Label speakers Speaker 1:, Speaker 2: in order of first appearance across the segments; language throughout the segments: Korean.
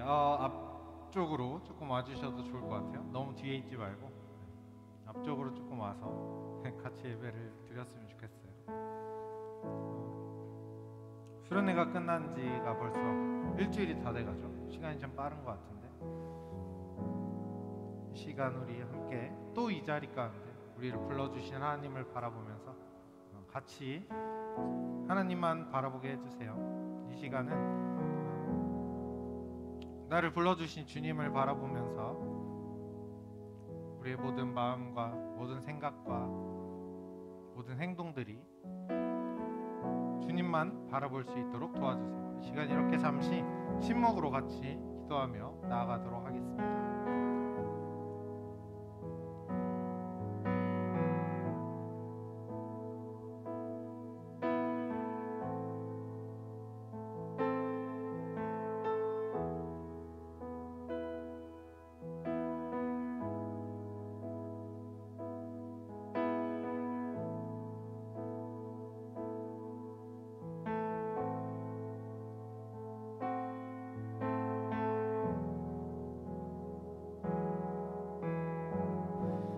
Speaker 1: 앞쪽으로 조금 와주셔도 좋을 것 같아요. 너무 뒤에 있지 말고 앞쪽으로 조금 와서 같이 예배를 드렸으면 좋겠어요. 수련회가 끝난 지가 벌써 일주일이 다 돼가죠. 시간이 좀 빠른 것 같은데, 이 시간 우리 함께 또 이 자리 가운데 우리를 불러주신 하나님을 바라보면서 같이 하나님만 바라보게 해주세요. 이 시간은 나를 불러주신 주님을 바라보면서 우리의 모든 마음과 모든 생각과 모든 행동들이 주님만 바라볼 수 있도록 도와주세요. 이 시간 이렇게 잠시 침묵으로 같이 기도하며 나아가도록 하겠습니다.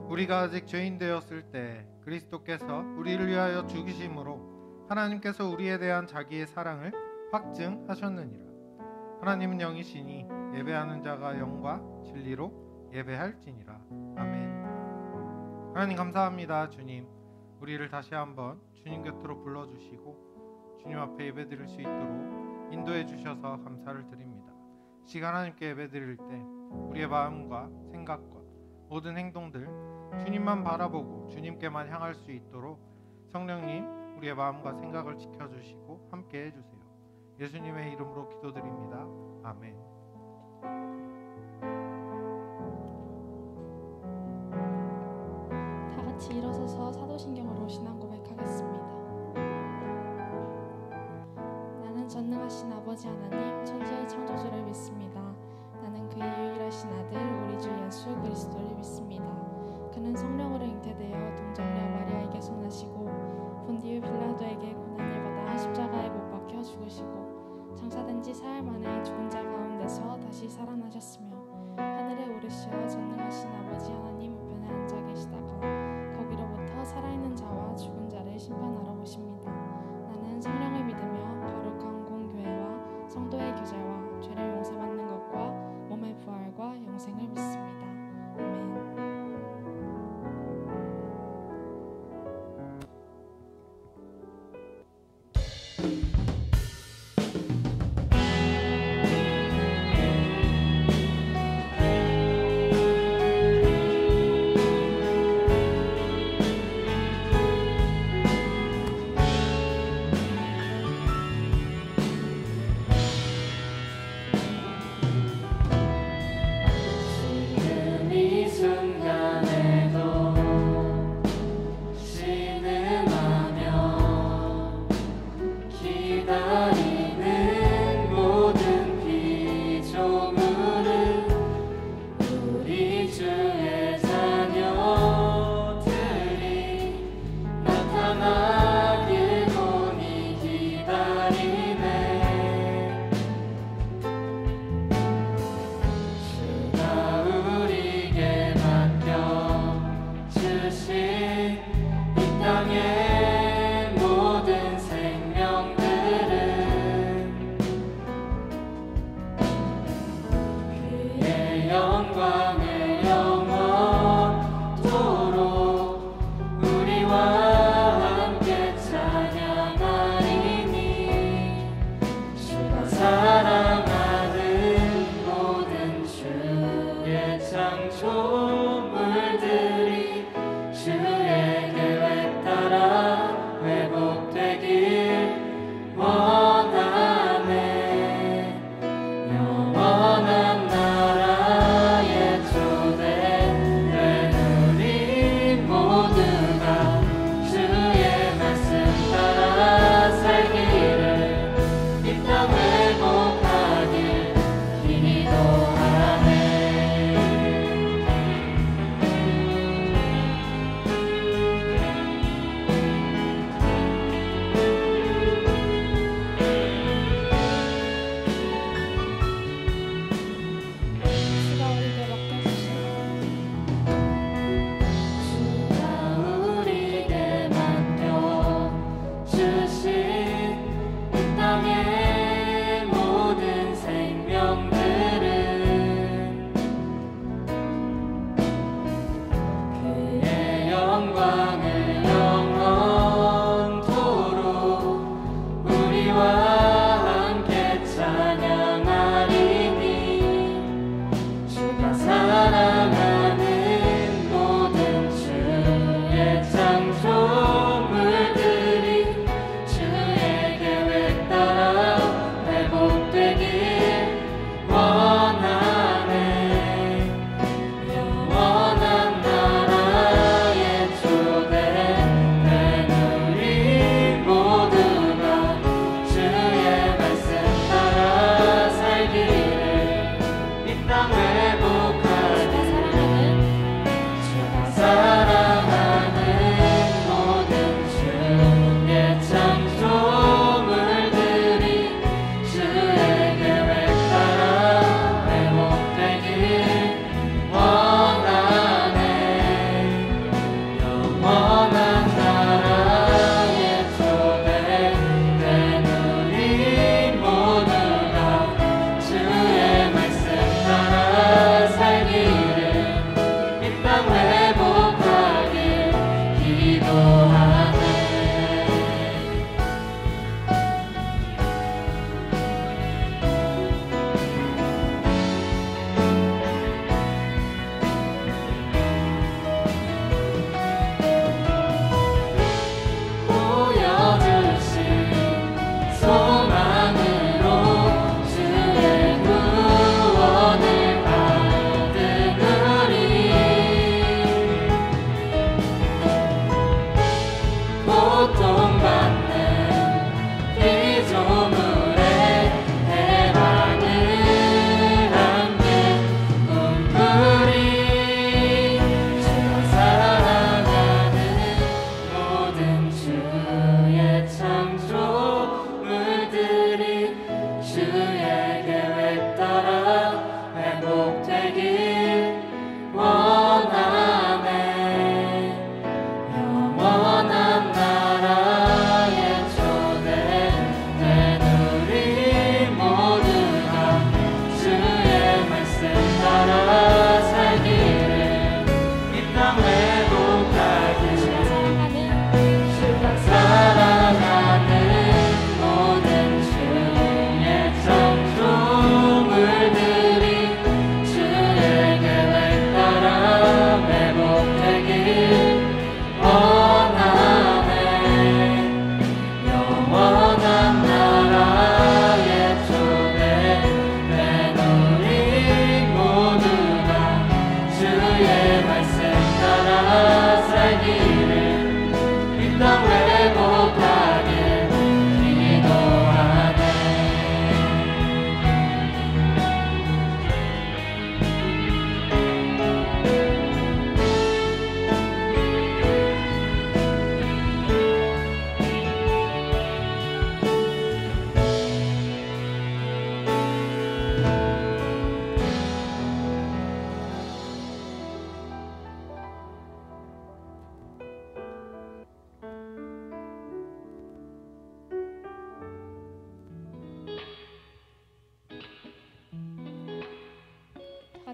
Speaker 1: 우리가 아직 죄인 되었을 때 그리스도께서 우리를 위하여 죽으심으로 하나님께서 우리에 대한 자기의 사랑을 확증하셨느니라. 하나님은 영이시니 예배하는 자가 영과 진리로 예배할지니라. 아멘. 하나님 감사합니다. 주님, 우리를 다시 한번 주님 곁으로 불러주시고 주님 앞에 예배드릴 수 있도록 인도해 주셔서 감사를 드립니다. 시간 하나님께 예배드릴 때 우리의 마음과 생각과 모든 행동들 주님만 바라보고 주님께만 향할 수 있도록 성령님 우리의 마음과 생각을 지켜주시고 함께 해주세요. 예수님의 이름으로 기도드립니다. 아멘.
Speaker 2: 다 같이 일어서서 사도신경으로 신앙 고백하겠습니다. 나는 전능하신 아버지 하나님 천지의 창조주를 믿습니다. 나는 그의 유일하신 아들 우리 주 예수 그리스도를 믿습니다. 그는 성령으로 잉태되어 동정녀 마리아에게 손하시고 본디오 빌라도에게 고난을 받아 십자가에 못 박혀 죽으시고 장사된 지 사흘 만에 죽은 자 가운데서 다시 살아나셨으며 하늘에 오르시어 전능하신 아버지 하나님 우편에 앉아 계시다가 거기로부터 살아있는 자와 죽은 자를 심판하러 오십니다. 나는 성령을 믿으며 거룩한 공교회와 성도의 교제와 죄를 용서받는 것과 몸의 부활과 영생을 믿습니다. 아멘.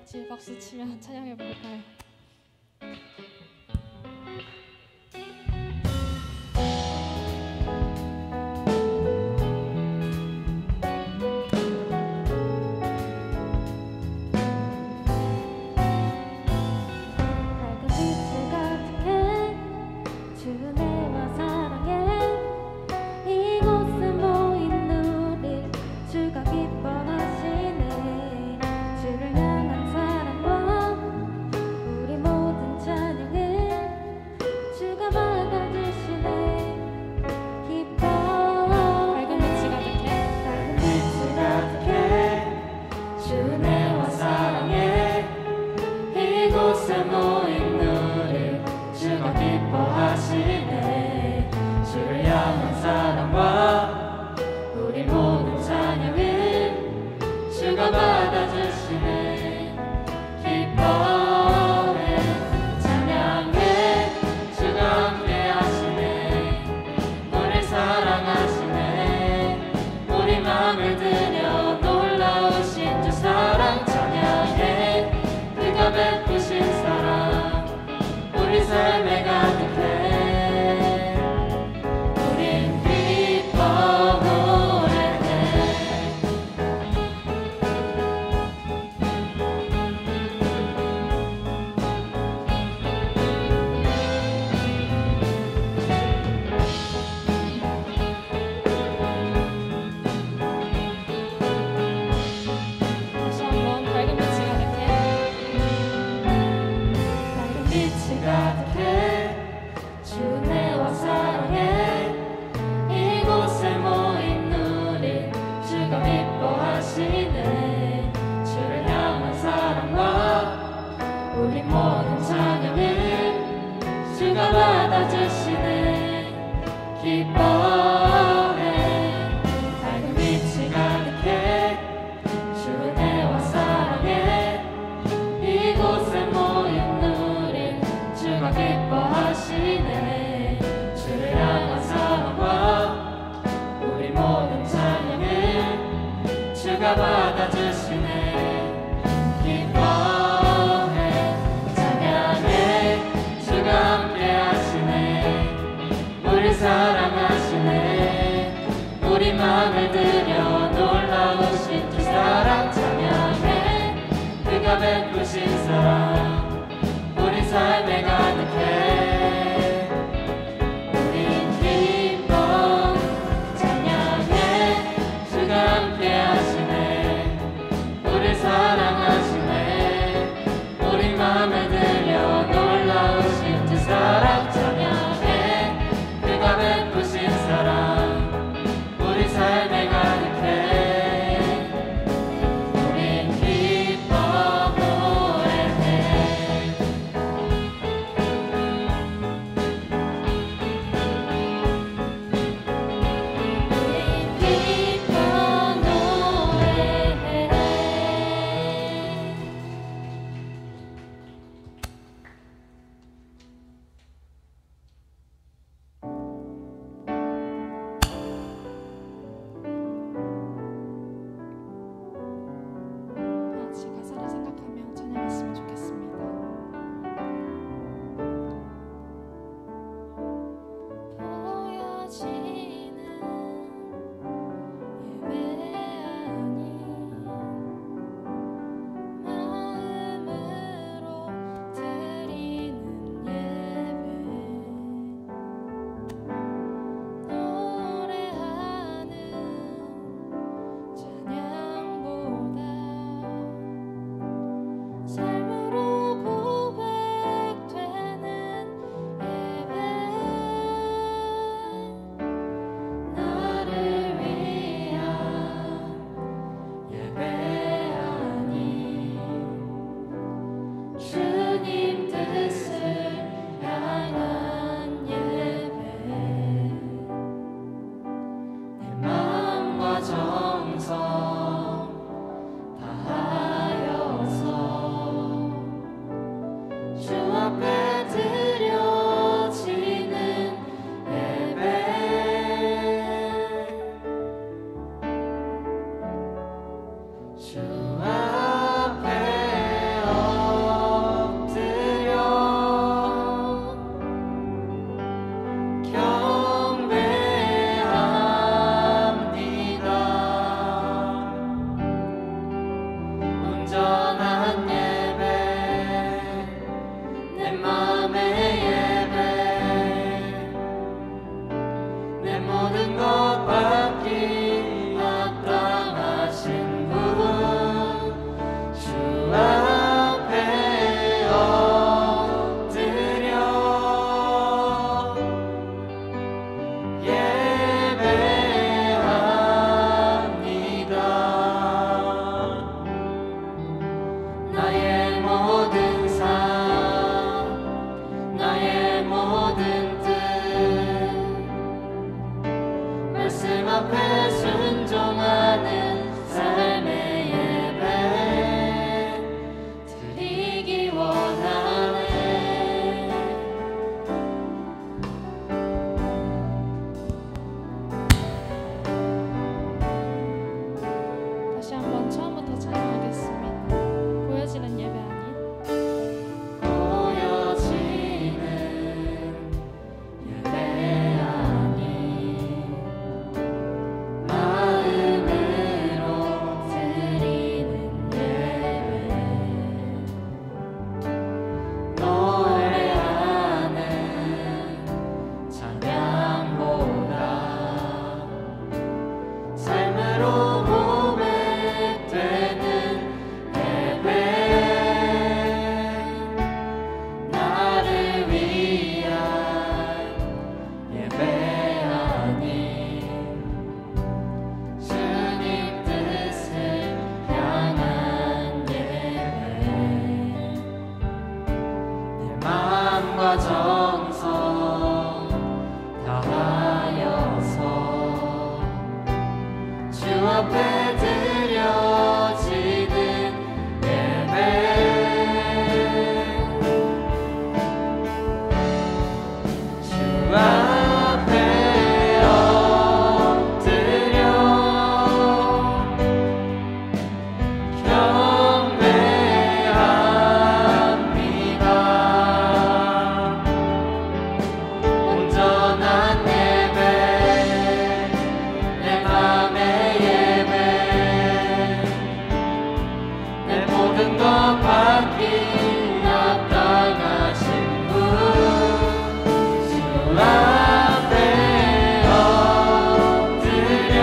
Speaker 2: 같이 박수 치며 찬양해 볼까요?
Speaker 3: 주 앞에 모든 것 받기 합당하신 분 주 앞에 엎드려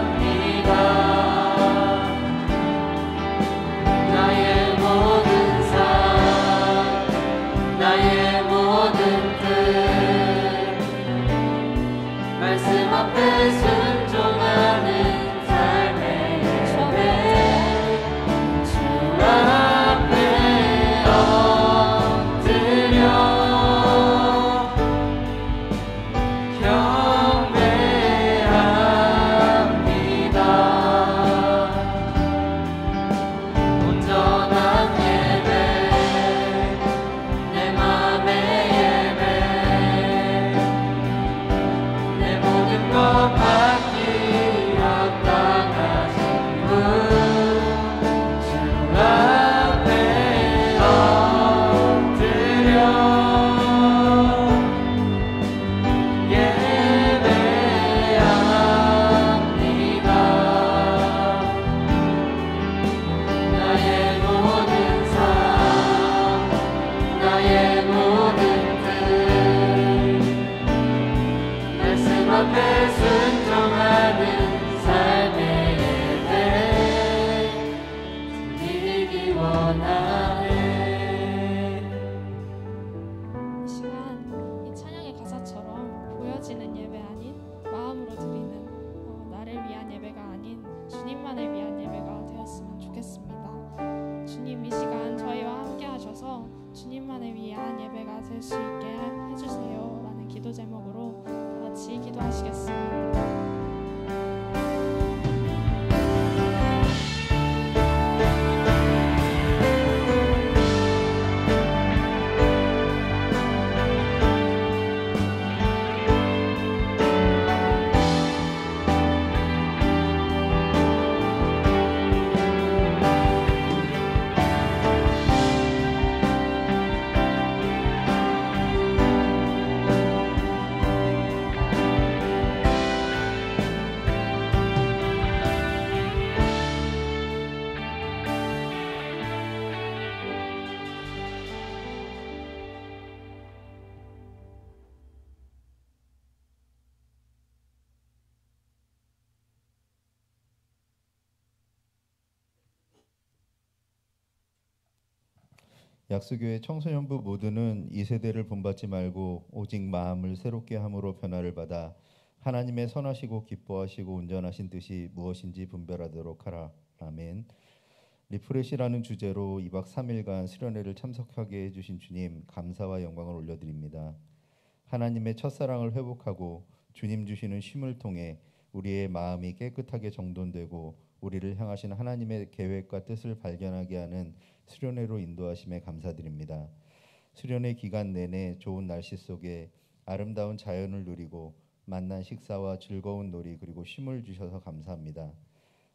Speaker 3: 예배합니다. 나의 모든 삶 나의 모든 뜻 말씀 앞에 순종하는 삶의 예배 주 앞에 엎드려 경배합니다. 온전한 예배 내 맘의 예배 내 모든 것 받기 합당하신 분 주 앞에 엎드려 예배합니다. 나의 모든 삶 나의 모든 뜻 말씀 앞에 순종하는 삶의 예배 드리기 원하네.
Speaker 2: 이 시간 이 찬양의 가사처럼 보여지는 예배 아닌 마음으로 드리는 나를 위한 예배가 아닌 주님만을 위한 예배가 되었으면 좋겠습니다. 주님 이 시간 저희와 함께 하셔서 주님만을 위한 예배가 될 수 있게 해주세요 라는 기도 제목으로 다 같이 기도하시겠습니다.
Speaker 4: 약수교회 청소년부 모두는 이 세대를 본받지 말고 오직 마음을 새롭게 함으로 변화를 받아 하나님의 선하시고 기뻐하시고 온전하신 뜻이 무엇인지 분별하도록 하라. 아멘. 리프레시라는 주제로 2박 3일간 수련회를 참석하게 해주신 주님 감사와 영광을 올려드립니다. 하나님의 첫사랑을 회복하고 주님 주시는 쉼을 통해 우리의 마음이 깨끗하게 정돈되고 우리를 향하신 하나님의 계획과 뜻을 발견하게 하는 수련회로 인도하심에 감사드립니다. 수련회 기간 내내 좋은 날씨 속에 아름다운 자연을 누리고 만난 식사와 즐거운 놀이 그리고 쉼을 주셔서 감사합니다.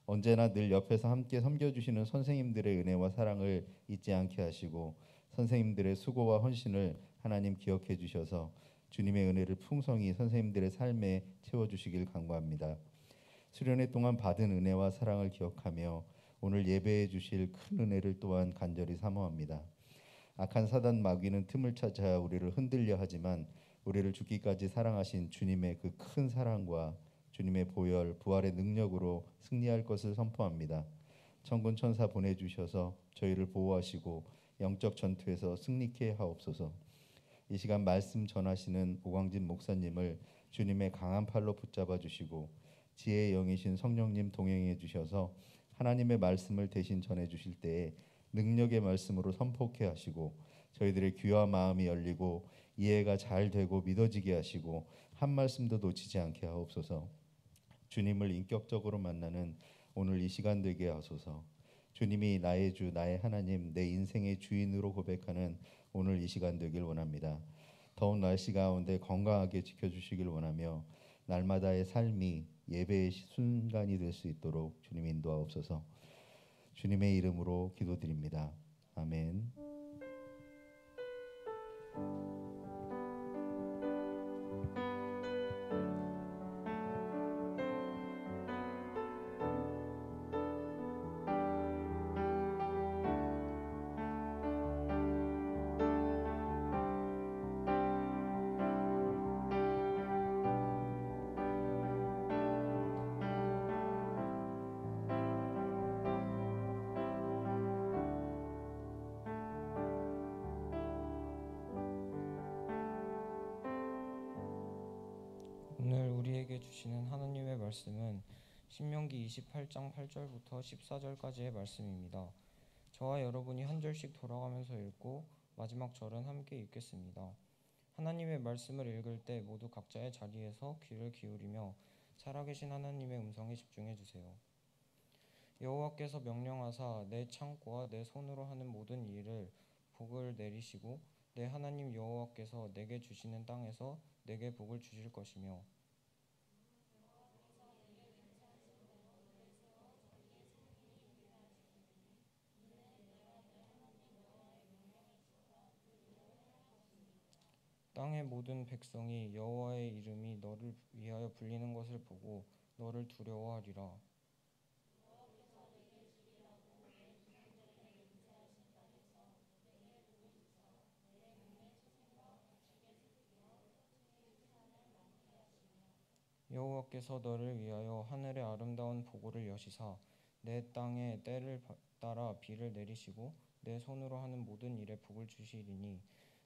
Speaker 4: 언제나 늘 옆에서 함께 섬겨주시는 선생님들의 은혜와 사랑을 잊지 않게 하시고 선생님들의 수고와 헌신을 하나님 기억해 주셔서 주님의 은혜를 풍성히 선생님들의 삶에 채워주시길 간구합니다. 수련회 동안 받은 은혜와 사랑을 기억하며 오늘 예배해 주실 큰 은혜를 또한 간절히 사모합니다. 악한 사단 마귀는 틈을 찾아 우리를 흔들려 하지만 우리를 죽기까지 사랑하신 주님의 그 큰 사랑과 주님의 보혈, 부활의 능력으로 승리할 것을 선포합니다. 천군 천사 보내주셔서 저희를 보호하시고 영적 전투에서 승리케 하옵소서. 이 시간 말씀 전하시는 오광진 목사님을 주님의 강한 팔로 붙잡아 주시고 지혜의 영이신 성령님 동행해 주셔서 하나님의 말씀을 대신 전해 주실 때에 능력의 말씀으로 선포케 하시고 저희들의 귀와 마음이 열리고 이해가 잘 되고 믿어지게 하시고 한 말씀도 놓치지 않게 하옵소서. 주님을 인격적으로 만나는 오늘 이 시간 되게 하소서. 주님이 나의 주, 나의 하나님, 내 인생의 주인으로 고백하는 오늘 이 시간 되길 원합니다. 더운 날씨 가운데 건강하게 지켜주시길 원하며 날마다의 삶이 예배의 순간이 될 수 있도록 주님 인도하옵소서. 주님의 이름으로 기도드립니다. 아멘.
Speaker 5: 오늘 우리에게 주시는 하나님의 말씀은 신명기 28장 8절부터 14절까지의 말씀입니다. 저와 여러분이 한 절씩 돌아가면서 읽고 마지막 절은 함께 읽겠습니다. 하나님의 말씀을 읽을 때 모두 각자의 자리에서 귀를 기울이며 살아계신 하나님의 음성에 집중해 주세요. 여호와께서 명령하사 내 창고와 내 손으로 하는 모든 일을 복을 내리시고 내 하나님 여호와께서 내게 주시는 땅에서 내게 복을 주실 것이며 땅의 모든 백성이 여호와의 이름이 너를 위하여 불리는 것을 보고 너를 두려워하리라. 여호와께서 너를 위하여 하늘의 아름다운 보고를 여시사 내 땅에 때를 따라 비를 내리시고 내 손으로 하는 모든 일에 복을 주시리니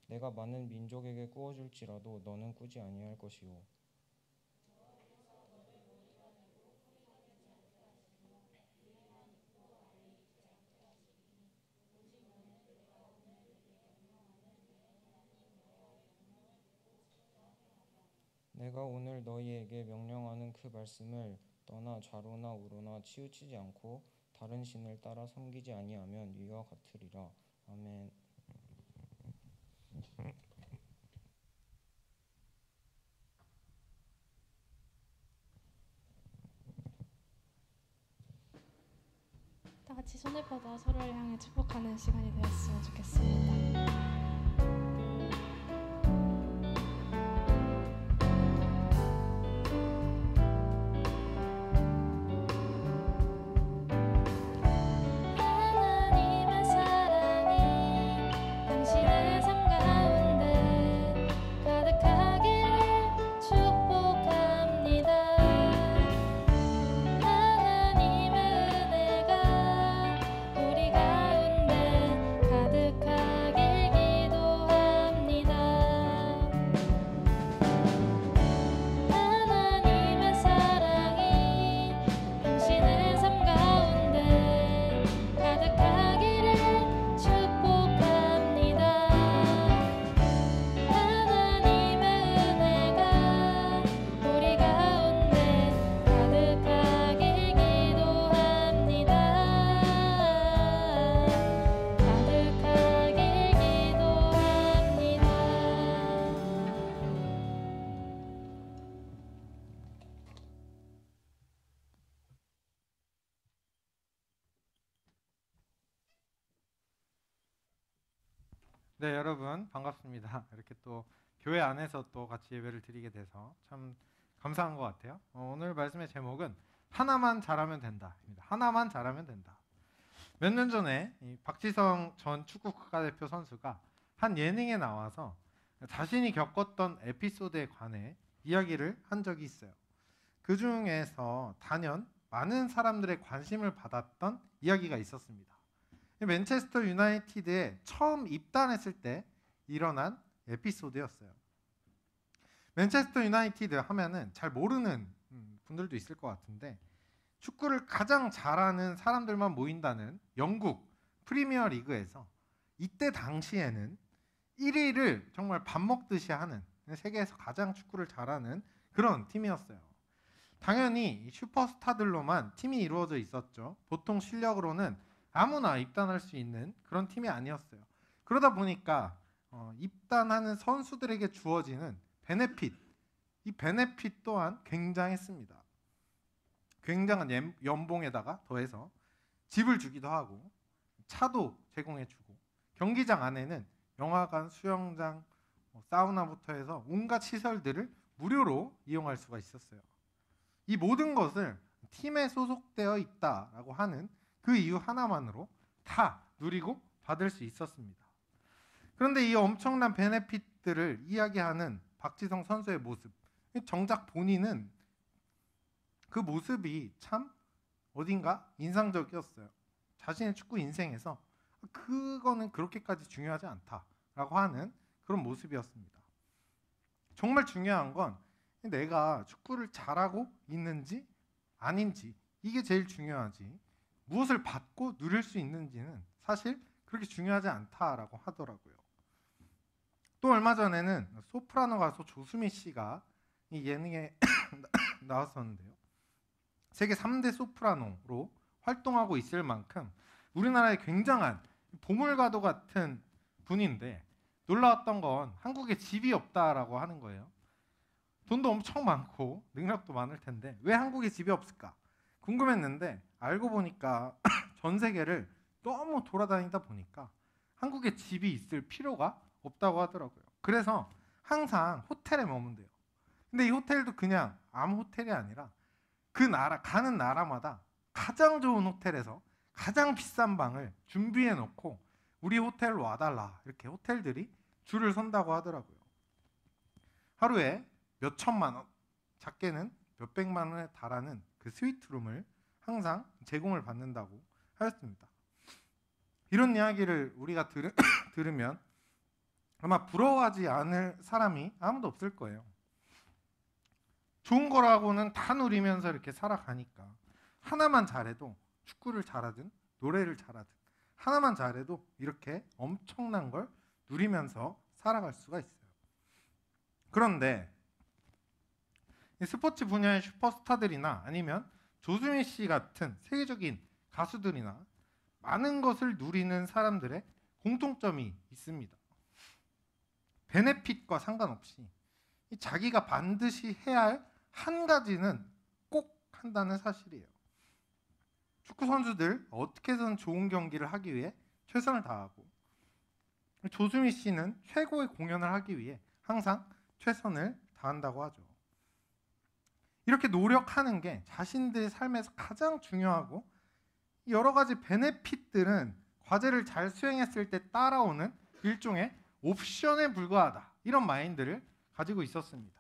Speaker 5: 내가 많은 민족에게 꾸어줄지라도 너는 꾸지 아니할 것이요 내가 오늘 너희에게 명령하는 그 말씀을 떠나 좌로나 우로나 치우치지 않고 다른 신을 따라 섬기지 아니하면 이와 같으리라. 아멘.
Speaker 2: 다 같이 손을 뻗어 서로를 향해 축복하는 시간이 되었으면 좋겠습니다.
Speaker 6: 하나님의 사랑이 당신의 삶 가운데 가득하기를 축복합니다. 하나님의 은혜가 우리 가운데 가득하길 기도합니다. 하나님의 사랑이 당신의 삶 가운데 가득하기를 축복합니다. 하나님의 은혜가 우리 가운데 가득하길 기도합니다. 가득하길 기도합니다.
Speaker 1: 네, 여러분 반갑습니다. 이렇게 또 교회 안에서 또 같이 예배를 드리게 돼서 참 감사한 것 같아요. 오늘 말씀의 제목은 하나만 잘하면 된다입니다. 하나만 잘하면 된다. 몇 년 전에 이 박지성 전 축구 국가대표 선수가 한 예능에 나와서 자신이 겪었던 에피소드에 관해 이야기를 한 적이 있어요. 그 중에서 단연 많은 사람들의 관심을 받았던 이야기가 있었습니다. 맨체스터 유나이티드에 처음 입단했을 때 일어난 에피소드였어요. 맨체스터 유나이티드 하면은 잘 모르는 분들도 있을 것 같은데 축구를 가장 잘하는 사람들만 모인다는 영국 프리미어 리그에서 이때 당시에는 1위를 정말 밥 먹듯이 하는 세계에서 가장 축구를 잘하는 그런 팀이었어요. 당연히 슈퍼스타들로만 팀이 이루어져 있었죠. 보통 실력으로는 아무나 입단할 수 있는 그런 팀이 아니었어요. 그러다 보니까 입단하는 선수들에게 주어지는 베네핏, 이 베네핏 또한 굉장했습니다. 굉장한 연봉에다가 더해서 집을 주기도 하고 차도 제공해주고 경기장 안에는 영화관, 수영장, 사우나부터 해서 온갖 시설들을 무료로 이용할 수가 있었어요. 이 모든 것을 팀에 소속되어 있다라고 하는 그 이유 하나만으로 다 누리고 받을 수 있었습니다. 그런데 이 엄청난 베네핏들을 이야기하는 박지성 선수의 모습, 정작 본인은 그 모습이 참 어딘가 인상적이었어요. 자신의 축구 인생에서 그거는 그렇게까지 중요하지 않다라고 하는 그런 모습이었습니다. 정말 중요한 건 내가 축구를 잘하고 있는지 아닌지, 이게 제일 중요하지, 무엇을 받고 누릴 수 있는지는 사실 그렇게 중요하지 않다라고 하더라고요. 또 얼마 전에는 소프라노 가수 조수미 씨가 이 예능에 나왔었는데요. 세계 3대 소프라노로 활동하고 있을 만큼 우리나라에 굉장한 보물과도 같은 분인데, 놀라웠던 건 한국에 집이 없다라고 하는 거예요. 돈도 엄청 많고 능력도 많을 텐데 왜 한국에 집이 없을까 궁금했는데, 알고 보니까 전 세계를 너무 돌아다니다 보니까 한국에 집이 있을 필요가 없다고 하더라고요. 그래서 항상 호텔에 머문대요. 근데 이 호텔도 그냥 아무 호텔이 아니라 그 나라, 가는 나라마다 가장 좋은 호텔에서 가장 비싼 방을 준비해 놓고 우리 호텔로 와달라, 이렇게 호텔들이 줄을 선다고 하더라고요. 하루에 몇 천만 원, 작게는 몇 백만 원에 달하는 그 스위트룸을 항상 제공을 받는다고 하였습니다. 이런 이야기를 우리가 들으면 아마 부러워하지 않을 사람이 아무도 없을 거예요. 좋은 거라고는 다 누리면서 이렇게 살아가니까 하나만 잘해도, 축구를 잘하든 노래를 잘하든 하나만 잘해도 이렇게 엄청난 걸 누리면서 살아갈 수가 있어요. 그런데 스포츠 분야의 슈퍼스타들이나 아니면 조수미 씨 같은 세계적인 가수들이나 많은 것을 누리는 사람들의 공통점이 있습니다. 베네핏과 상관없이 자기가 반드시 해야 할 한 가지는 꼭 한다는 사실이에요. 축구 선수들 어떻게든 좋은 경기를 하기 위해 최선을 다하고, 조수미 씨는 최고의 공연을 하기 위해 항상 최선을 다한다고 하죠. 이렇게 노력하는 게 자신들의 삶에서 가장 중요하고, 여러 가지 베네핏들은 과제를 잘 수행했을 때 따라오는 일종의 옵션에 불과하다, 이런 마인드를 가지고 있었습니다.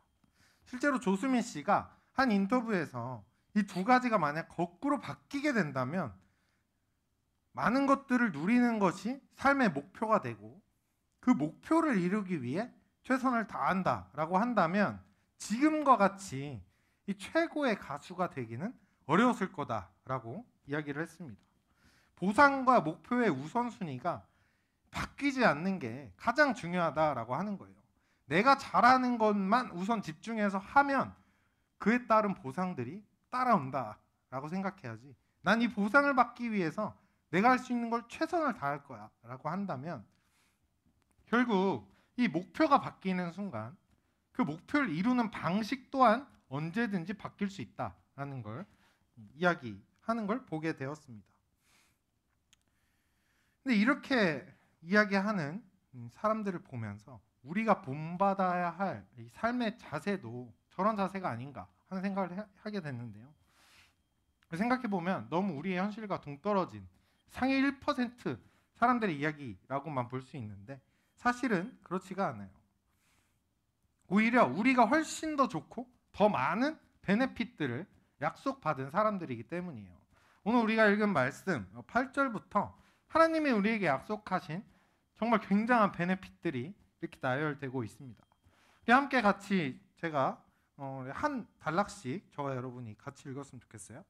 Speaker 1: 실제로 조수민 씨가 한 인터뷰에서 이 두 가지가 만약 거꾸로 바뀌게 된다면 많은 것들을 누리는 것이 삶의 목표가 되고 그 목표를 이루기 위해 최선을 다한다라고 한다면 지금과 같이 이 최고의 가수가 되기는 어려웠을 거다라고 이야기를 했습니다. 보상과 목표의 우선순위가 바뀌지 않는 게 가장 중요하다라고 하는 거예요. 내가 잘하는 것만 우선 집중해서 하면 그에 따른 보상들이 따라온다라고 생각해야지, 난 이 보상을 받기 위해서 내가 할 수 있는 걸 최선을 다할 거야 라고 한다면 결국 이 목표가 바뀌는 순간 그 목표를 이루는 방식 또한 언제든지 바뀔 수 있다라는 걸 이야기하는 걸 보게 되었습니다. 근데 이렇게 이야기하는 사람들을 보면서 우리가 본받아야 할 이 삶의 자세도 저런 자세가 아닌가 하는 생각을 하게 됐는데요. 생각해보면 너무 우리의 현실과 동떨어진 상위 1% 사람들의 이야기라고만 볼 수 있는데 사실은 그렇지가 않아요. 오히려 우리가 훨씬 더 좋고 더 많은 베네핏들을 약속받은 사람들이기 때문이에요. 오늘 우리가 읽은 말씀 8절부터 하나님이 우리에게 약속하신 정말 굉장한 베네핏들이 이렇게 나열되고 있습니다. 우리 함께 같이 제가 한 단락씩 저와 여러분이 같이 읽었으면 좋겠어요.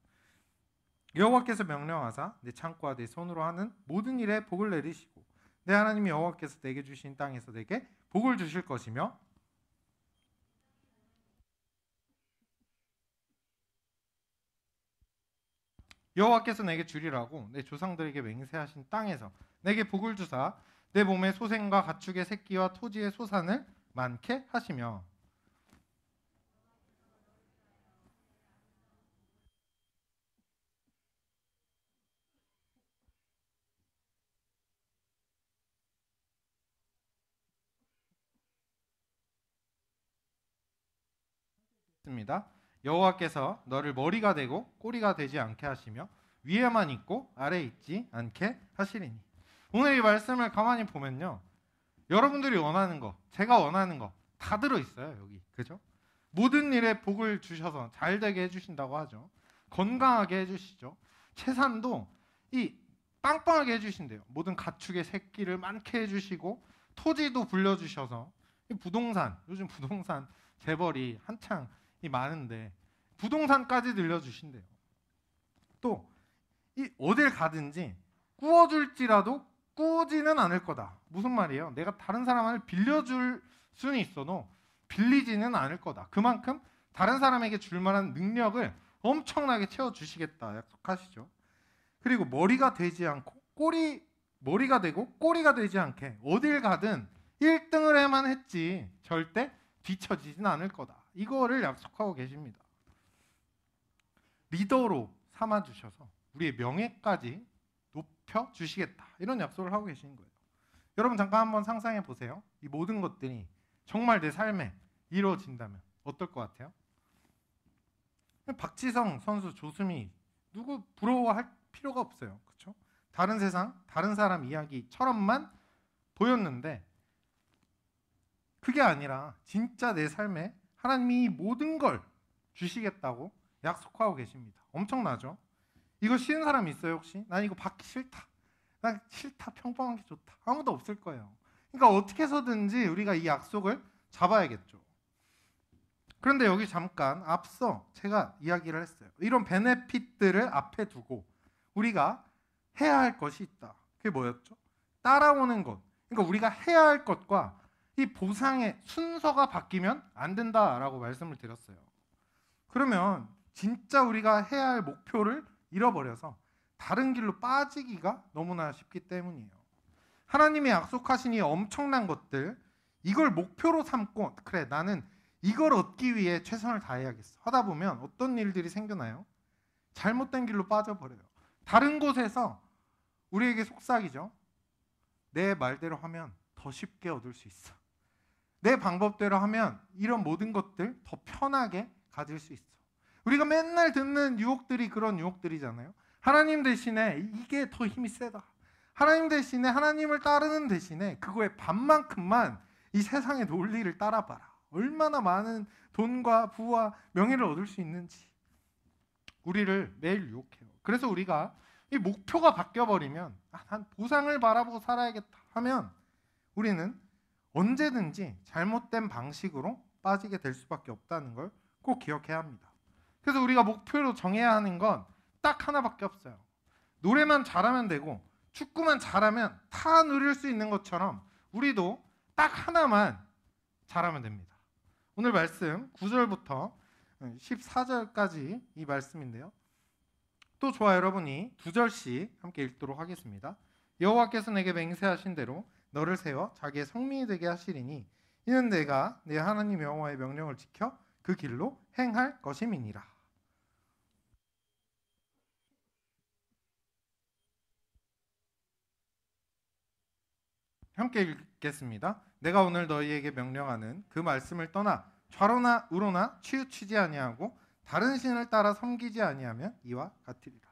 Speaker 1: 여호와께서 명령하사 내 창고와 내 손으로 하는 모든 일에 복을 내리시고 내 하나님 여호와께서 내게 주신 땅에서 내게 복을 주실 것이며 여호와께서 내게 주리라고 내 조상들에게 맹세하신 땅에서 내게 복을 주사 내 몸의 소생과 가축의 새끼와 토지의 소산을 많게 하시며 여호와께서 너를 머리가 되고 꼬리가 되지 않게 하시며 위에만 있고 아래에 있지 않게 하시리니. 오늘 이 말씀을 가만히 보면요, 여러분들이 원하는 거, 제가 원하는 거 다 들어있어요. 여기, 그죠? 모든 일에 복을 주셔서 잘 되게 해주신다고 하죠. 건강하게 해주시죠. 채산도 이 빵빵하게 해주신대요. 모든 가축의 새끼를 많게 해주시고 토지도 불려주셔서 이 부동산, 요즘 부동산 재벌이 한창 많은데 부동산까지 늘려주신대요. 또 이 어딜 가든지 꾸어줄지라도 꾸지는 않을 거다. 무슨 말이에요? 내가 다른 사람을 빌려줄 수는 있어도 빌리지는 않을 거다. 그만큼 다른 사람에게 줄 만한 능력을 엄청나게 채워주시겠다 약속하시죠. 그리고 머리가 되지 않고 머리가 되고 꼬리가 되지 않게 어딜 가든 1등을 해만 했지 절대 뒤처지진 않을 거다. 이거를 약속하고 계십니다. 리더로 삼아주셔서 우리의 명예까지 높여주시겠다. 이런 약속을 하고 계시는 거예요. 여러분 잠깐 한번 상상해 보세요. 이 모든 것들이 정말 내 삶에 이루어진다면 어떨 것 같아요? 박지성 선수, 조수미 누구 부러워할 필요가 없어요. 그렇죠? 다른 세상, 다른 사람 이야기처럼만 보였는데 그게 아니라 진짜 내 삶에 하나님이 모든 걸 주시겠다고 약속하고 계십니다. 엄청나죠? 이거 싫은 사람 있어요 혹시? 난 이거 받기 싫다. 난 싫다. 평범한 게 좋다. 아무도 없을 거예요. 그러니까 어떻게 해서든지 우리가 이 약속을 잡아야겠죠. 그런데 여기 잠깐 앞서 제가 이야기를 했어요. 이런 베네핏들을 앞에 두고 우리가 해야 할 것이 있다. 그게 뭐였죠? 따라오는 것. 그러니까 우리가 해야 할 것과 이 보상의 순서가 바뀌면 안 된다라고 말씀을 드렸어요. 그러면 진짜 우리가 해야 할 목표를 잃어버려서 다른 길로 빠지기가 너무나 쉽기 때문이에요. 하나님이 약속하신 이 엄청난 것들, 이걸 목표로 삼고 그래 나는 이걸 얻기 위해 최선을 다해야겠어 하다 보면 어떤 일들이 생겨나요? 잘못된 길로 빠져버려요. 다른 곳에서 우리에게 속삭이죠. 내 말대로 하면 더 쉽게 얻을 수 있어. 내 방법대로 하면 이런 모든 것들 더 편하게 가질 수 있어. 우리가 맨날 듣는 유혹들이 그런 유혹들이잖아요. 하나님 대신에 이게 더 힘이 세다. 하나님 대신에 하나님을 따르는 대신에 그거의 반만큼만 이 세상의 논리를 따라봐라. 얼마나 많은 돈과 부와 명예를 얻을 수 있는지 우리를 매일 유혹해요. 그래서 우리가 이 목표가 바뀌어버리면 난 보상을 바라보고 살아야겠다 하면 우리는 언제든지 잘못된 방식으로 빠지게 될 수밖에 없다는 걸 꼭 기억해야 합니다. 그래서 우리가 목표로 정해야 하는 건 딱 하나밖에 없어요. 노래만 잘하면 되고 축구만 잘하면 다 누릴 수 있는 것처럼 우리도 딱 하나만 잘하면 됩니다. 오늘 말씀 9절부터 14절까지 이 말씀인데요. 또 저와 여러분이 2절씩 함께 읽도록 하겠습니다. 여호와께서 내게 맹세하신 대로 너를 세워 자기의 성민이 되게 하시리니 이는 내가 내 하나님 여호와의 명령을 지켜 그 길로 행할 것임이니라. 함께 읽겠습니다. 내가 오늘 너희에게 명령하는 그 말씀을 떠나 좌로나 우로나 치우치지 아니하고 다른 신을 따라 섬기지 아니하면 이와 같으리라.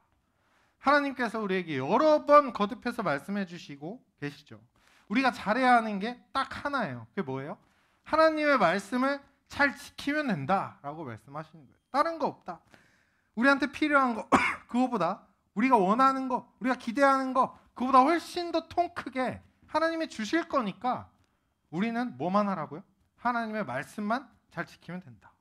Speaker 1: 하나님께서 우리에게 여러 번 거듭해서 말씀해 주시고 계시죠. 우리가 잘해야 하는 게 딱 하나예요. 그게 뭐예요? 하나님의 말씀을 잘 지키면 된다라고 말씀하시는 거예요. 다른 거 없다. 우리한테 필요한 거 그거보다 우리가 원하는 거, 우리가 기대하는 거 그거보다 훨씬 더 통 크게 하나님이 주실 거니까 우리는 뭐만 하라고요? 하나님의 말씀만 잘 지키면 된다.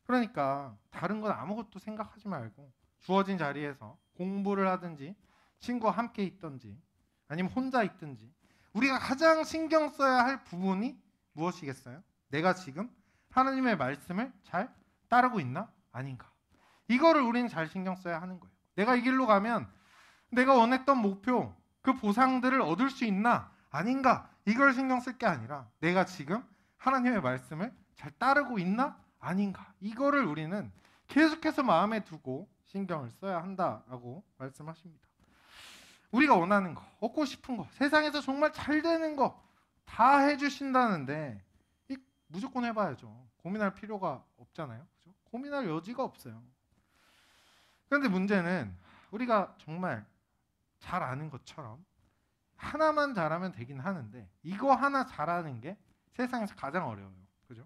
Speaker 1: 그러니까 다른 건 아무것도 생각하지 말고 주어진 자리에서 공부를 하든지 친구와 함께 있든지 아니면 혼자 있든지 우리가 가장 신경 써야 할 부분이 무엇이겠어요? 내가 지금 하나님의 말씀을 잘 따르고 있나? 아닌가? 이거를 우리는 잘 신경 써야 하는 거예요. 내가 이 길로 가면 내가 원했던 목표, 그 보상들을 얻을 수 있나? 아닌가? 이걸 신경 쓸 게 아니라 내가 지금 하나님의 말씀을 잘 따르고 있나? 아닌가? 이거를 우리는 계속해서 마음에 두고 신경을 써야 한다라고 말씀하십니다. 우리가 원하는 거, 얻고 싶은 거, 세상에서 정말 잘 되는 거 다 해주신다는데 무조건 해봐야죠. 고민할 필요가 없잖아요. 그렇죠? 고민할 여지가 없어요. 그런데 문제는 우리가 정말 잘 아는 것처럼 하나만 잘하면 되긴 하는데 이거 하나 잘하는 게 세상에서 가장 어려워요. 그죠?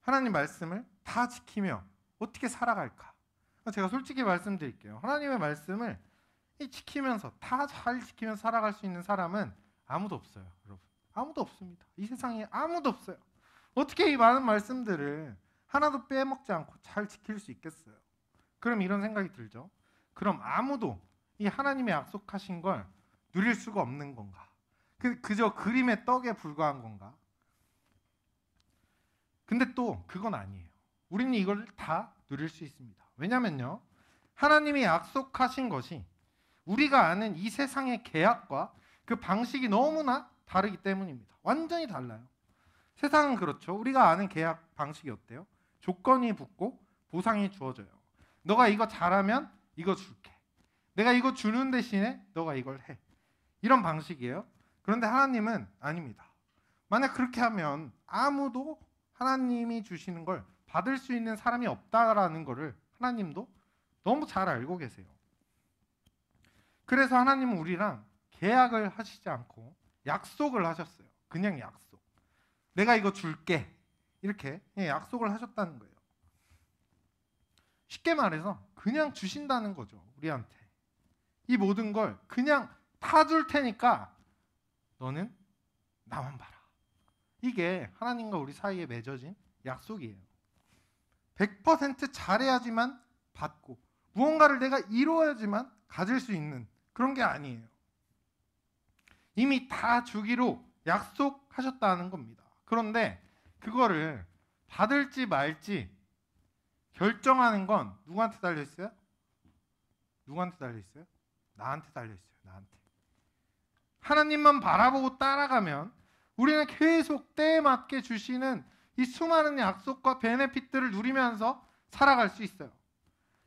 Speaker 1: 하나님 말씀을 다 지키며 어떻게 살아갈까? 제가 솔직히 말씀드릴게요. 하나님의 말씀을 지키면서 다 잘 지키면서 살아갈 수 있는 사람은 아무도 없어요. 여러분. 아무도 없습니다. 이 세상에 아무도 없어요. 어떻게 이 많은 말씀들을 하나도 빼먹지 않고 잘 지킬 수 있겠어요? 그럼 이런 생각이 들죠. 그럼 아무도 이 하나님의 약속하신 걸 누릴 수가 없는 건가? 그저 그림의 떡에 불과한 건가? 근데 또 그건 아니에요. 우리는 이걸 다 누릴 수 있습니다. 왜냐면요, 하나님이 약속하신 것이 우리가 아는 이 세상의 계약과 그 방식이 너무나 다르기 때문입니다. 완전히 달라요. 세상은 그렇죠. 우리가 아는 계약 방식이 어때요? 조건이 붙고 보상이 주어져요. 너가 이거 잘하면 이거 줄게. 내가 이거 주는 대신에 너가 이걸 해. 이런 방식이에요. 그런데 하나님은 아닙니다. 만약 그렇게 하면 아무도 하나님이 주시는 걸 받을 수 있는 사람이 없다라는 것을 하나님도 너무 잘 알고 계세요. 그래서 하나님은 우리랑 계약을 하시지 않고 약속을 하셨어요. 그냥 약속. 내가 이거 줄게. 이렇게 약속을 하셨다는 거예요. 쉽게 말해서 그냥 주신다는 거죠. 우리한테. 이 모든 걸 그냥 다 줄 테니까 너는 나만 봐라. 이게 하나님과 우리 사이에 맺어진 약속이에요. 100% 잘해야지만 받고 무언가를 내가 이루어야지만 가질 수 있는 그런 게 아니에요. 이미 다 주기로 약속하셨다는 겁니다. 그런데 그거를 받을지 말지 결정하는 건 누구한테 달려있어요? 누구한테 달려있어요? 나한테 달려있어요. 나한테. 하나님만 바라보고 따라가면 우리는 계속 때에 맞게 주시는 이 수많은 약속과 베네핏들을 누리면서 살아갈 수 있어요.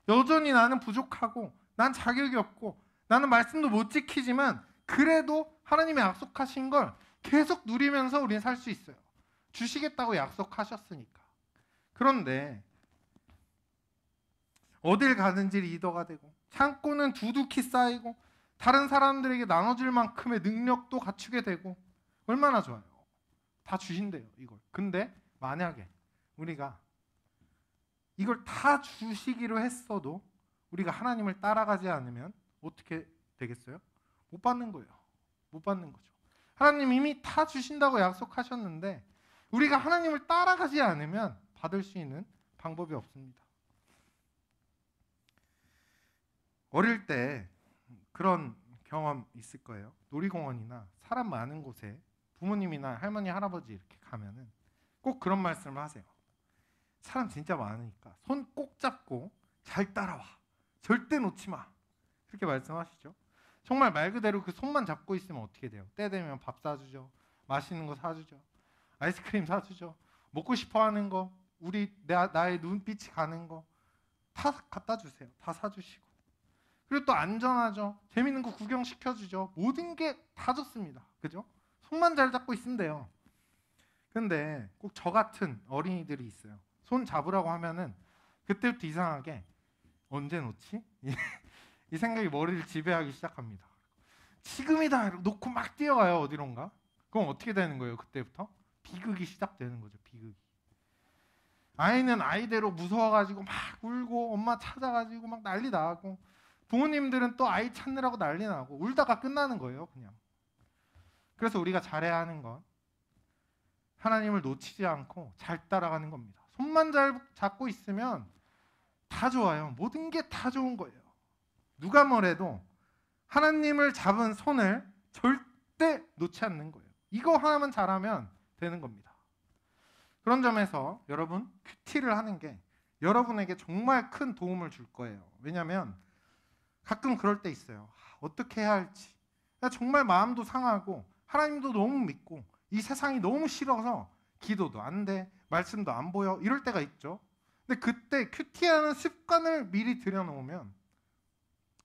Speaker 1: 여전히 나는 부족하고 난 자격이 없고 나는 말씀도 못 지키지만 그래도 하나님의 약속하신 걸 계속 누리면서 우리는 살 수 있어요. 주시겠다고 약속하셨으니까. 그런데 어딜 가든지 리더가 되고 창고는 두둑히 쌓이고 다른 사람들에게 나눠줄 만큼의 능력도 갖추게 되고 얼마나 좋아요. 다 주신대요, 이걸. 근데 만약에 우리가 이걸 다 주시기로 했어도 우리가 하나님을 따라가지 않으면 어떻게 되겠어요? 못 받는 거예요. 못 받는 거죠. 하나님 이미 다 주신다고 약속하셨는데 우리가 하나님을 따라가지 않으면 받을 수 있는 방법이 없습니다. 어릴 때 그런 경험 있을 거예요. 놀이공원이나 사람 많은 곳에 부모님이나 할머니, 할아버지 이렇게 가면은 꼭 그런 말씀을 하세요. 사람 진짜 많으니까 손 꼭 잡고 잘 따라와. 절대 놓지 마. 그렇게 말씀하시죠. 정말 말 그대로 그 손만 잡고 있으면 어떻게 돼요? 때 되면 밥 사주죠. 맛있는 거 사주죠. 아이스크림 사주죠. 먹고 싶어하는 거, 나의 눈빛이 가는 거 다 갖다 주세요. 다 사주시고. 그리고 또 안전하죠. 재밌는 거 구경시켜주죠. 모든 게 다 좋습니다. 그죠? 손만 잘 잡고 있으면 돼요. 근데 꼭 저 같은 어린이들이 있어요. 손 잡으라고 하면은 그때부터 이상하게 언제 놓지? 이 생각이 머리를 지배하기 시작합니다. 지금이다! 놓고 막 뛰어가요. 어디론가. 그럼 어떻게 되는 거예요? 그때부터? 비극이 시작되는 거죠. 비극이. 아이는 아이대로 무서워가지고 막 울고 엄마 찾아가지고 막 난리 나고 부모님들은 또 아이 찾느라고 난리 나고 울다가 끝나는 거예요. 그냥. 그래서 우리가 잘해야 하는 건 하나님을 놓치지 않고 잘 따라가는 겁니다. 손만 잘 잡고 있으면 다 좋아요. 모든 게 다 좋은 거예요. 누가 뭐래도 하나님을 잡은 손을 절대 놓지 않는 거예요. 이거 하나만 잘하면 되는 겁니다. 그런 점에서 여러분 큐티를 하는 게 여러분에게 정말 큰 도움을 줄 거예요. 왜냐하면 가끔 그럴 때 있어요. 어떻게 해야 할지. 정말 마음도 상하고 하나님도 너무 믿고 이 세상이 너무 싫어서 기도도 안 돼, 말씀도 안 보여 이럴 때가 있죠. 근데 그때 큐티하는 습관을 미리 들여놓으면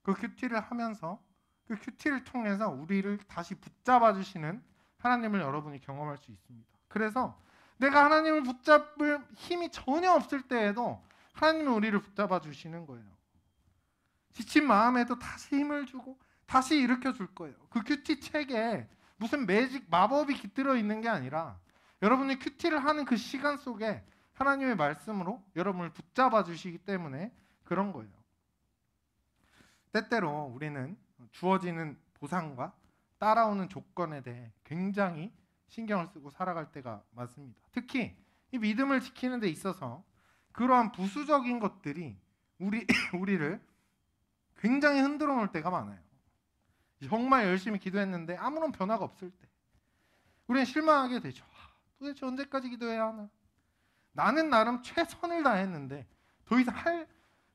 Speaker 1: 그 큐티를 하면서 그 큐티를 통해서 우리를 다시 붙잡아 주시는 하나님을 여러분이 경험할 수 있습니다. 그래서 내가 하나님을 붙잡을 힘이 전혀 없을 때에도 하나님은 우리를 붙잡아 주시는 거예요. 지친 마음에도 다시 힘을 주고 다시 일으켜 줄 거예요. 그 큐티 책에 무슨 매직 마법이 깃들어 있는 게 아니라 여러분이 큐티를 하는 그 시간 속에 하나님의 말씀으로 여러분을 붙잡아 주시기 때문에 그런 거예요. 때때로 우리는 주어지는 보상과 따라오는 조건에 대해 굉장히 신경을 쓰고 살아갈 때가 많습니다. 특히 이 믿음을 지키는 데 있어서 그러한 부수적인 것들이 우리를 굉장히 흔들어 놓을 때가 많아요. 정말 열심히 기도했는데 아무런 변화가 없을 때 우리는 실망하게 되죠. 도대체 언제까지 기도해야 하나? 나는 나름 최선을 다했는데 더 이상 할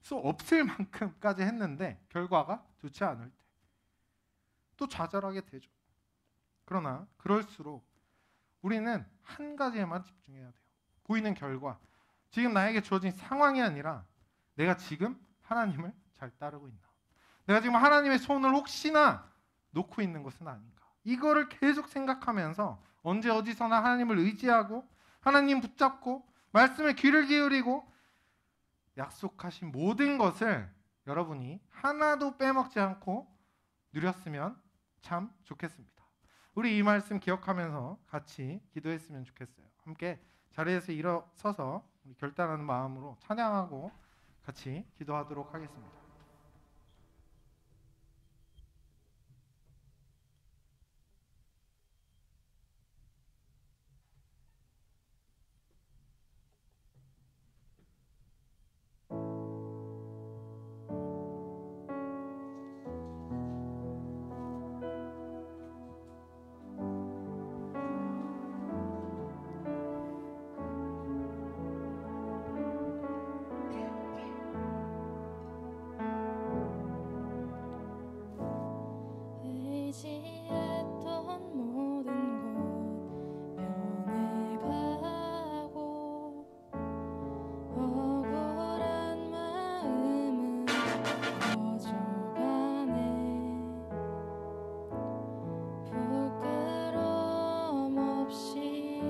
Speaker 1: 수 없을 만큼까지 했는데 결과가 좋지 않을 때 또 좌절하게 되죠. 그러나 그럴수록 우리는 한 가지에만 집중해야 돼요. 보이는 결과, 지금 나에게 주어진 상황이 아니라 내가 지금 하나님을 잘 따르고 있나, 내가 지금 하나님의 손을 혹시나 놓고 있는 것은 아닌가, 이거를 계속 생각하면서 언제 어디서나 하나님을 의지하고 하나님 붙잡고 말씀에 귀를 기울이고 약속하신 모든 것을 여러분이 하나도 빼먹지 않고 누렸으면 참 좋겠습니다. 우리 이 말씀 기억하면서 같이 기도했으면 좋겠어요. 함께 자리에서 일어서서 결단하는 마음으로 찬양하고 같이 기도하도록 하겠습니다.
Speaker 2: 의지했던 모든 것 변해가고 억울한 마음은 커져가네. 부끄러움 없이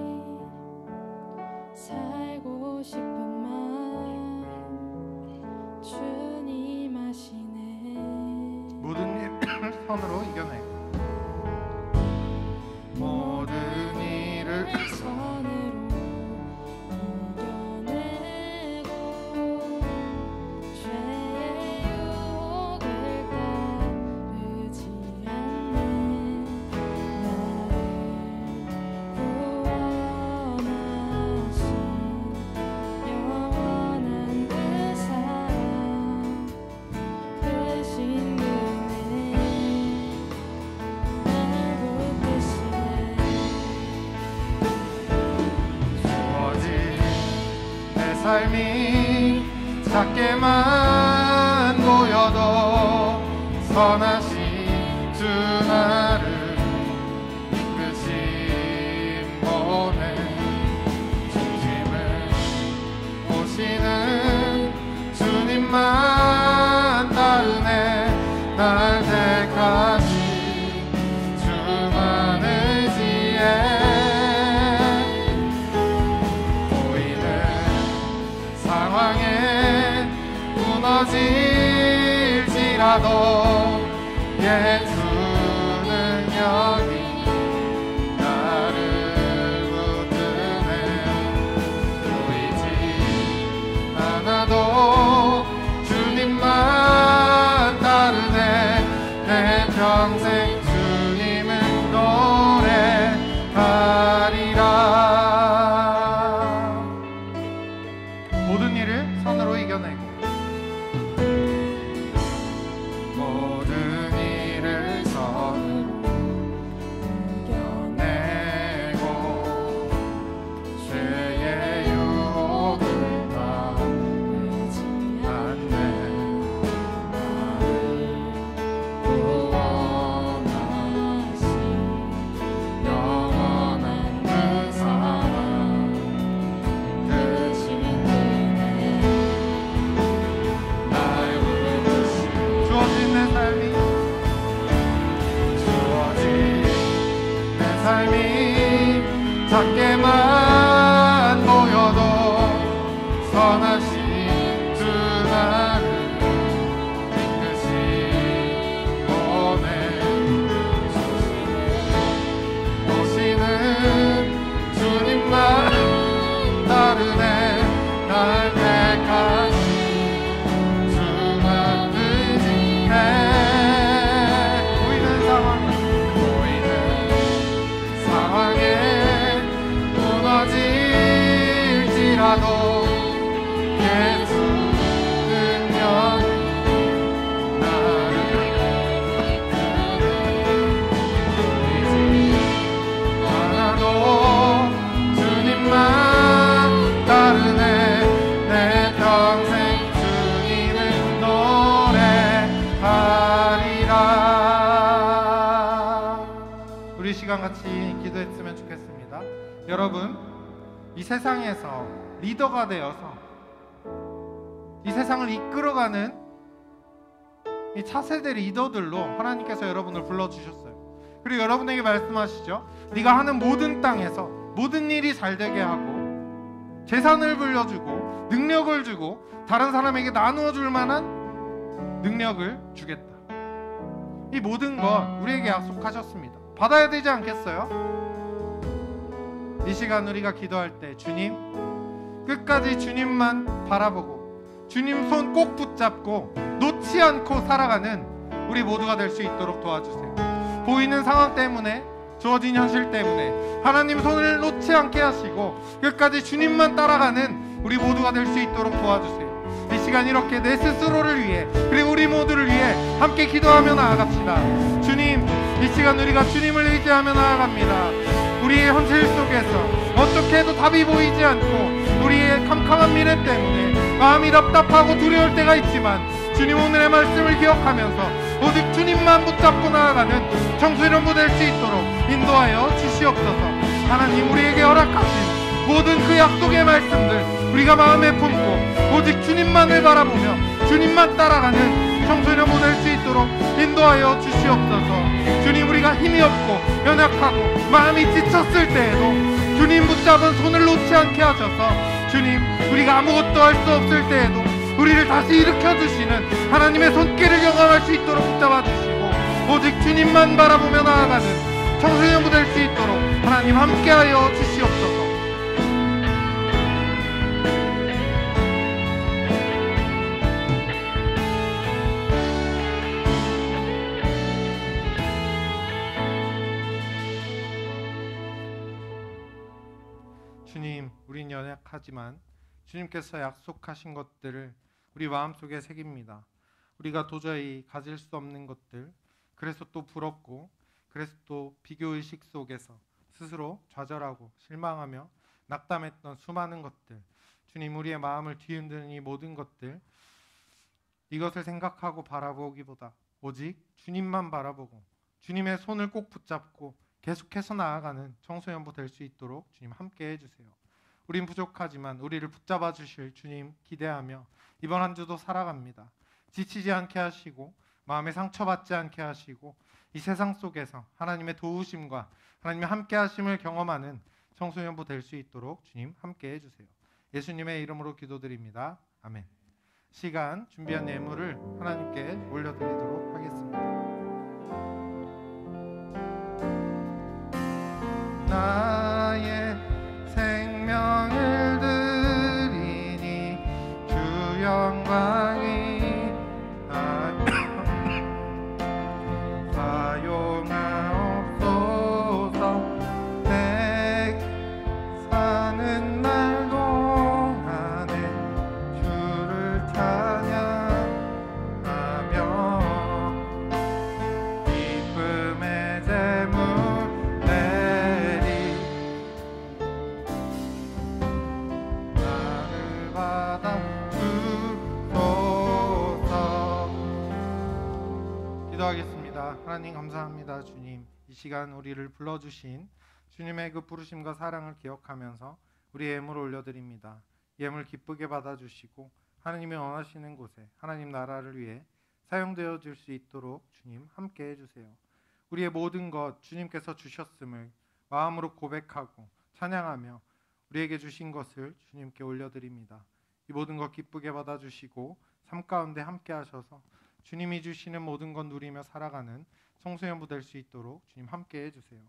Speaker 2: 살고 싶은 마음 주님 아시네.
Speaker 1: 모든 일을 선으로 이겨내고 모든 일을
Speaker 2: 선으로 이겨내고 죄의 유혹을 따르지 않네. 나를 구원하신 영원한 그 사랑 크신 은혜 날 붙드시네.
Speaker 1: 주어진 내 삶이 작게만 보여도 선하신 주 나를 이끄신 보내 중심을 보시는 주님만 따르네. 날 택하신 주만 의지해 보이는 상황에 무너질지라도 예수 능력이 나를 붙드네. 보이지 않아도 주님만 따르네. 내 평생 주님을 노래하리라. 모든 일을 선으로 이겨내고 모든 일을 선으로 이겨내고 죄의 유혹을 따르지 않네. 나를 구원하신 영원한 그 사랑 크신 은혜 날 부르시. 주어진 내 삶이 작게만 보여도 선하신 주 나를 이끄신 보내 보시는 주님만 따르네. 날 택하신 주만 의지해 보이는 상황에 무너질지라도 시간 같이 기도했으면 좋겠습니다. 여러분, 이 세상에서 리더가 되어서 이 세상을 이끌어가는 이 차세대 리더들로 하나님께서 여러분을 불러주셨어요. 그리고 여러분에게 말씀하시죠. 네가 하는 모든 땅에서 모든 일이 잘 되게 하고 재산을 불려주고 능력을 주고 다른 사람에게 나누어 줄 만한 능력을 주겠다. 이 모든 것 우리에게 약속하셨습니다. 받아야 되지 않겠어요? 이 시간 우리가 기도할 때 주님, 끝까지 주님만 바라보고 주님 손 꼭 붙잡고 놓지 않고 살아가는 우리 모두가 될 수 있도록 도와주세요. 보이는 상황 때문에, 주어진 현실 때문에 하나님 손을 놓지 않게 하시고 끝까지 주님만 따라가는 우리 모두가 될 수 있도록 도와주세요. 이 시간 이렇게 내 스스로를 위해 그리고 우리 모두를 위해 함께 기도하며 나아갑시다. 주님, 이 시간 우리가 주님을 의지하며 나아갑니다. 우리의 현실 속에서 어떻게 해도 답이 보이지 않고 우리의 캄캄한 미래 때문에 마음이 답답하고 두려울 때가 있지만 주님, 오늘의 말씀을 기억하면서 오직 주님만 붙잡고 나아가는 청소년부 될 수 있도록 인도하여 주시옵소서. 하나님, 우리에게 허락하신 모든 그 약속의 말씀들 우리가 마음에 품고 오직 주님만을 바라보며 주님만 따라가는 청소년부 될 수 있도록 인도하여 주시옵소서. 주님, 우리가 힘이 없고 연약하고 마음이 지쳤을 때에도 주님 붙잡은 손을 놓지 않게 하셔서 주님, 우리가 아무것도 할 수 없을 때에도 우리를 다시 일으켜주시는 하나님의 손길을 경험할 수 있도록 붙잡아 주시고 오직 주님만 바라보며 나아가는 청소년부 될 수 있도록 하나님 함께하여 주시옵소서. 주님, 우린 연약하지만 주님께서 약속하신 것들을 우리 마음속에 새깁니다. 우리가 도저히 가질 수 없는 것들, 그래서 또 부럽고 그래서 또 비교의식 속에서 스스로 좌절하고 실망하며 낙담했던 수많은 것들, 주님, 우리의 마음을 뒤흔드는 이 모든 것들, 이것을 생각하고 바라보기보다 오직 주님만 바라보고 주님의 손을 꼭 붙잡고 계속해서 나아가는 청소년부 될 수 있도록 주님 함께 해주세요. 우린 부족하지만 우리를 붙잡아 주실 주님 기대하며 이번 한 주도 살아갑니다. 지치지 않게 하시고 마음에 상처받지 않게 하시고 이 세상 속에서 하나님의 도우심과 하나님의 함께 하심을 경험하는 청소년부 될 수 있도록 주님 함께 해주세요. 예수님의 이름으로 기도드립니다. 아멘. 시간 준비한 예물을 하나님께 올려드리도록 하겠습니다. 나의 생명을 드리니 주 영광이 사용하옵소서. 내 사는 날 동안에 주를 찬양하며 기쁨의 제물 기도하겠습니다. 하나님 감사합니다. 주님, 이 시간 우리를 불러주신 주님의 그 부르심과 사랑을 기억하면서 우리 예물을 올려드립니다. 예물 기쁘게 받아주시고 하나님이 원하시는 곳에 하나님 나라를 위해 사용되어 줄 수 있도록 주님 함께 해주세요. 우리의 모든 것 주님께서 주셨음을 마음으로 고백하고 찬양하며 우리에게 주신 것을 주님께 올려드립니다. 이 모든 것 기쁘게 받아주시고 삶 가운데 함께 하셔서 주님이 주시는 모든 것 누리며 살아가는 청소년부 될 수 있도록 주님 함께 해주세요.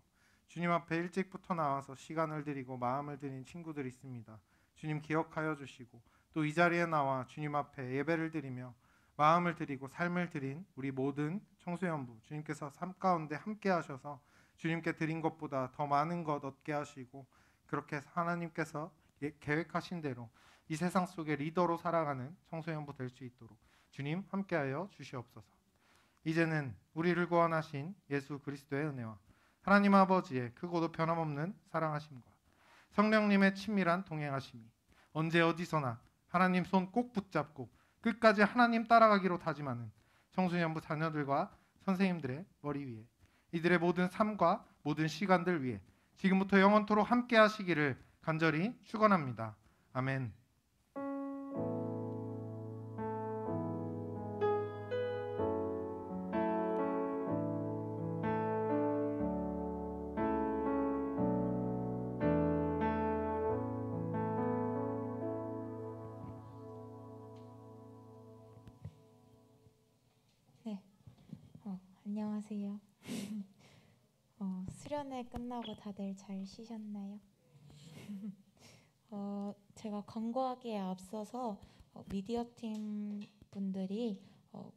Speaker 1: 주님 앞에 일찍부터 나와서 시간을 드리고 마음을 드린 친구들이 있습니다. 주님 기억하여 주시고 또 이 자리에 나와 주님 앞에 예배를 드리며 마음을 드리고 삶을 드린 우리 모든 청소년부 주님께서 삶 가운데 함께 하셔서 주님께 드린 것보다 더 많은 것 얻게 하시고 그렇게 하나님께서 계획하신 대로 이 세상 속에 리더로 살아가는 청소년부 될 수 있도록 주님 함께하여 주시옵소서. 이제는 우리를 구원하신 예수 그리스도의 은혜와 하나님 아버지의 크고도 변함없는 사랑하심과 성령님의 친밀한 동행하심이 언제 어디서나 하나님 손 꼭 붙잡고 끝까지 하나님 따라가기로 다짐하는 청소년부 자녀들과 선생님들의 머리 위에 이들의 모든 삶과 모든 시간들 위해 지금부터 영원토록 함께 하시기를 간절히 축원합니다. 아멘.
Speaker 7: 안녕하세요. 수련회 끝나고 다들 잘 쉬셨나요? 제가 광고하기에 앞서서 미디어팀 분들이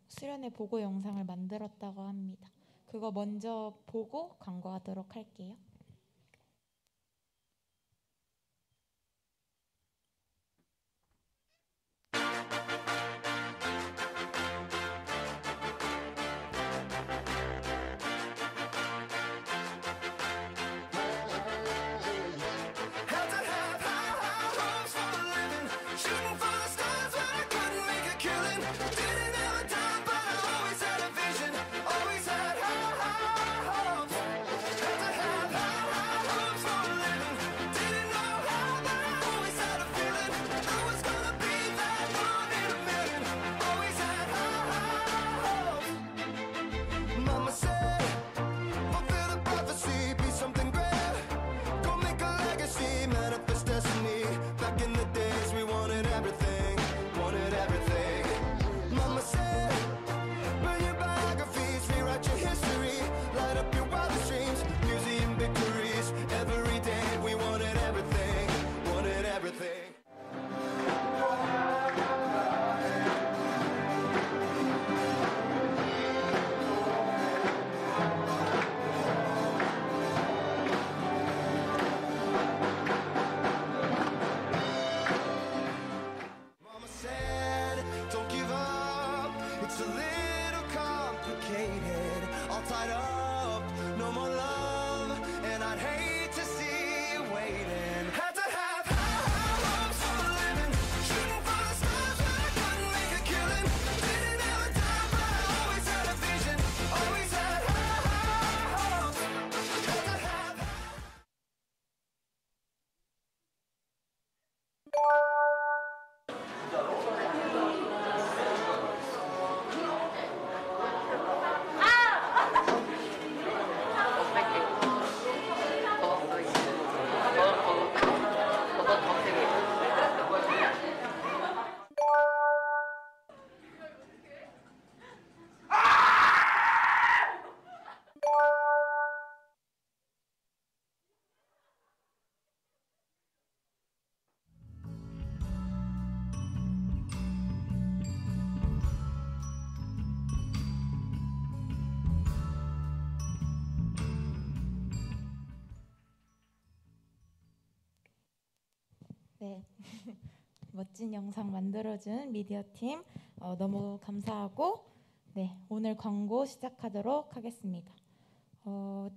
Speaker 7: 수련회 보고 영상을 만들었다고 합니다. 그거 먼저 보고 광고하도록 할게요. 네, 멋진 영상 만들어준 미디어팀 너무 감사하고 네, 오늘 광고 시작하도록 하겠습니다.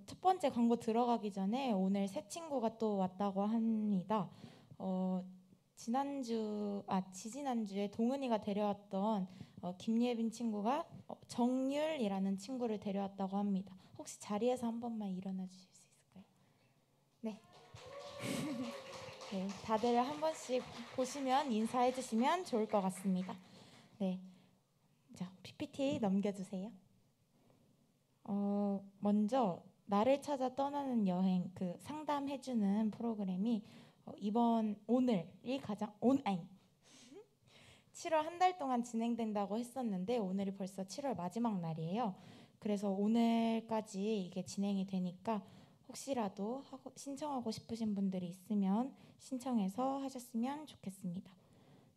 Speaker 7: 첫 번째 광고 들어가기 전에 오늘 새 친구가 또 왔다고 합니다. 지지난주에 동은이가 데려왔던 김예빈 친구가 정율이라는 친구를 데려왔다고 합니다. 혹시 자리에서 한 번만 일어나 주실 수 있을까요? 네. 네, 다들 한 번씩 보시면 인사해 주시면 좋을 것 같습니다. 네, 자 PPT 넘겨주세요. 먼저 나를 찾아 떠나는 여행 그 상담해주는 프로그램이 오늘이 가장 7월 한 달 동안 진행된다고 했었는데 오늘이 벌써 7월 마지막 날이에요. 그래서 오늘까지 이게 진행이 되니까 혹시라도 신청하고 싶으신 분들이 있으면 신청해서 하셨으면 좋겠습니다.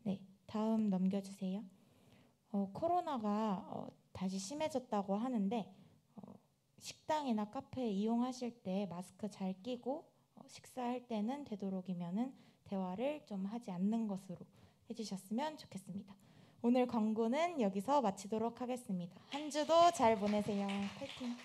Speaker 7: 네, 다음 넘겨주세요. 코로나가 다시 심해졌다고 하는데 식당이나 카페 이용하실 때 마스크 잘 끼고 식사할 때는 되도록이면은 대화를 좀 하지 않는 것으로 해주셨으면 좋겠습니다. 오늘 광고는 여기서 마치도록 하겠습니다. 한 주도 잘 보내세요. 파이팅!